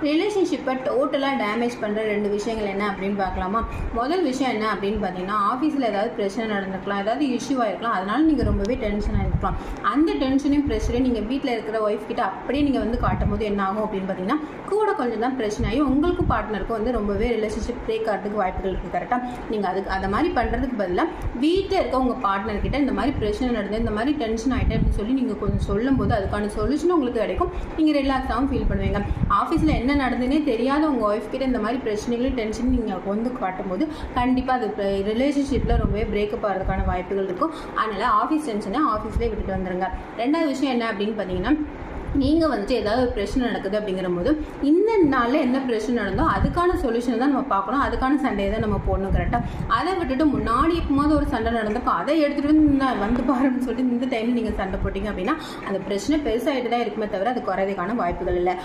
ரிலேஷன்ஷிப்பை டோட்டலாக டேமேஜ் பண்ணுற 2 விஷயங்கள் என்ன அப்படின்னு பார்க்கலாமா? முதல் விஷயம் என்ன அப்படின்னு பார்த்தீங்கன்னா, ஆஃபீஸில் ஏதாவது பிரச்சனை நடந்திருக்கலாம், ஏதாவது இஷ்யூவாக இருக்கலாம், அதனால் நீங்கள் ரொம்பவே டென்ஷனாக இருக்கலாம். அந்த டென்ஷனையும் ப்ரெஷரையும் நீங்கள் வீட்டில் இருக்கிற ஒய்ஃப் கிட்ட அப்படியே நீங்கள் வந்து காட்டும் போது என்ன ஆகும் அப்படின்னு பார்த்தீங்கன்னா, கூட கொஞ்சம் தான் பிரச்சனையாகி உங்களுக்கும் பார்ட்னருக்கும் வந்து ரொம்பவே ரிலேஷன்ஷிப் பிரேக் ஆகிறதுக்கு வாய்ப்புகள் இருக்குது. கரெக்டாக நீங்கள் அதை மாதிரி பண்ணுறதுக்கு பதிலாக வீட்டில் இருக்க உங்கள் பார்ட்னர்கிட்ட இந்த மாதிரி பிரச்சனை நடந்து இந்த மாதிரி டென்ஷன் ஆகிட்டேன் அப்படின்னு சொல்லி நீங்கள் கொஞ்சம் சொல்லும் போது அதுக்கான சொல்யூஷன் உங்களுக்கு கிடைக்கும். நீங்கள் ரிலாக்ஸாகவும் ஃபீல் பண்ணுவீங்க. ஆஃபீஸில் என்ன நடந்துன்னே தெரியாத உங்கள் ஒய்ஃப் கிட்ட இந்த மாதிரி பிரச்சனைகளும் டென்ஷன் நீங்கள் வந்து காட்டும்போது கண்டிப்பாக அது ரிலேஷன்ஷிப்பில் ரொம்பவே பிரேக்கப் ஆகிறதுக்கான வாய்ப்புகள் இருக்கும். அதனால் ஆஃபீஸ் டென்ஷனை ஆஃபீஸ்லேயே விட்டுட்டு வந்துடுங்க. ரெண்டாவது விஷயம் என்ன அப்படின்னு பார்த்தீங்கன்னா, நீங்கள் வந்துட்டு ஏதாவது ஒரு பிரச்சனை நடக்குது அப்படிங்கிற போது இந்த நாளில் என்ன பிரச்சனை நடந்தோ அதுக்கான சொல்யூஷனை தான் நம்ம பார்க்கணும், அதுக்கான சண்டையை தான் நம்ம போடணும். கரெக்டாக அதை விட்டுட்டு முன்னாடி எப்போது ஒரு சண்டை நடந்தப்போ அதை எடுத்துகிட்டு வந்து பாருன்னு சொல்லிட்டு இந்த டைமில் நீங்கள் சண்டை போட்டிங்க அப்படின்னா அந்த பிரச்சனை பெருசாகிட்டு தான் இருக்குமே தவிர அது குறையதுக்கான வாய்ப்புகள் இல்லை.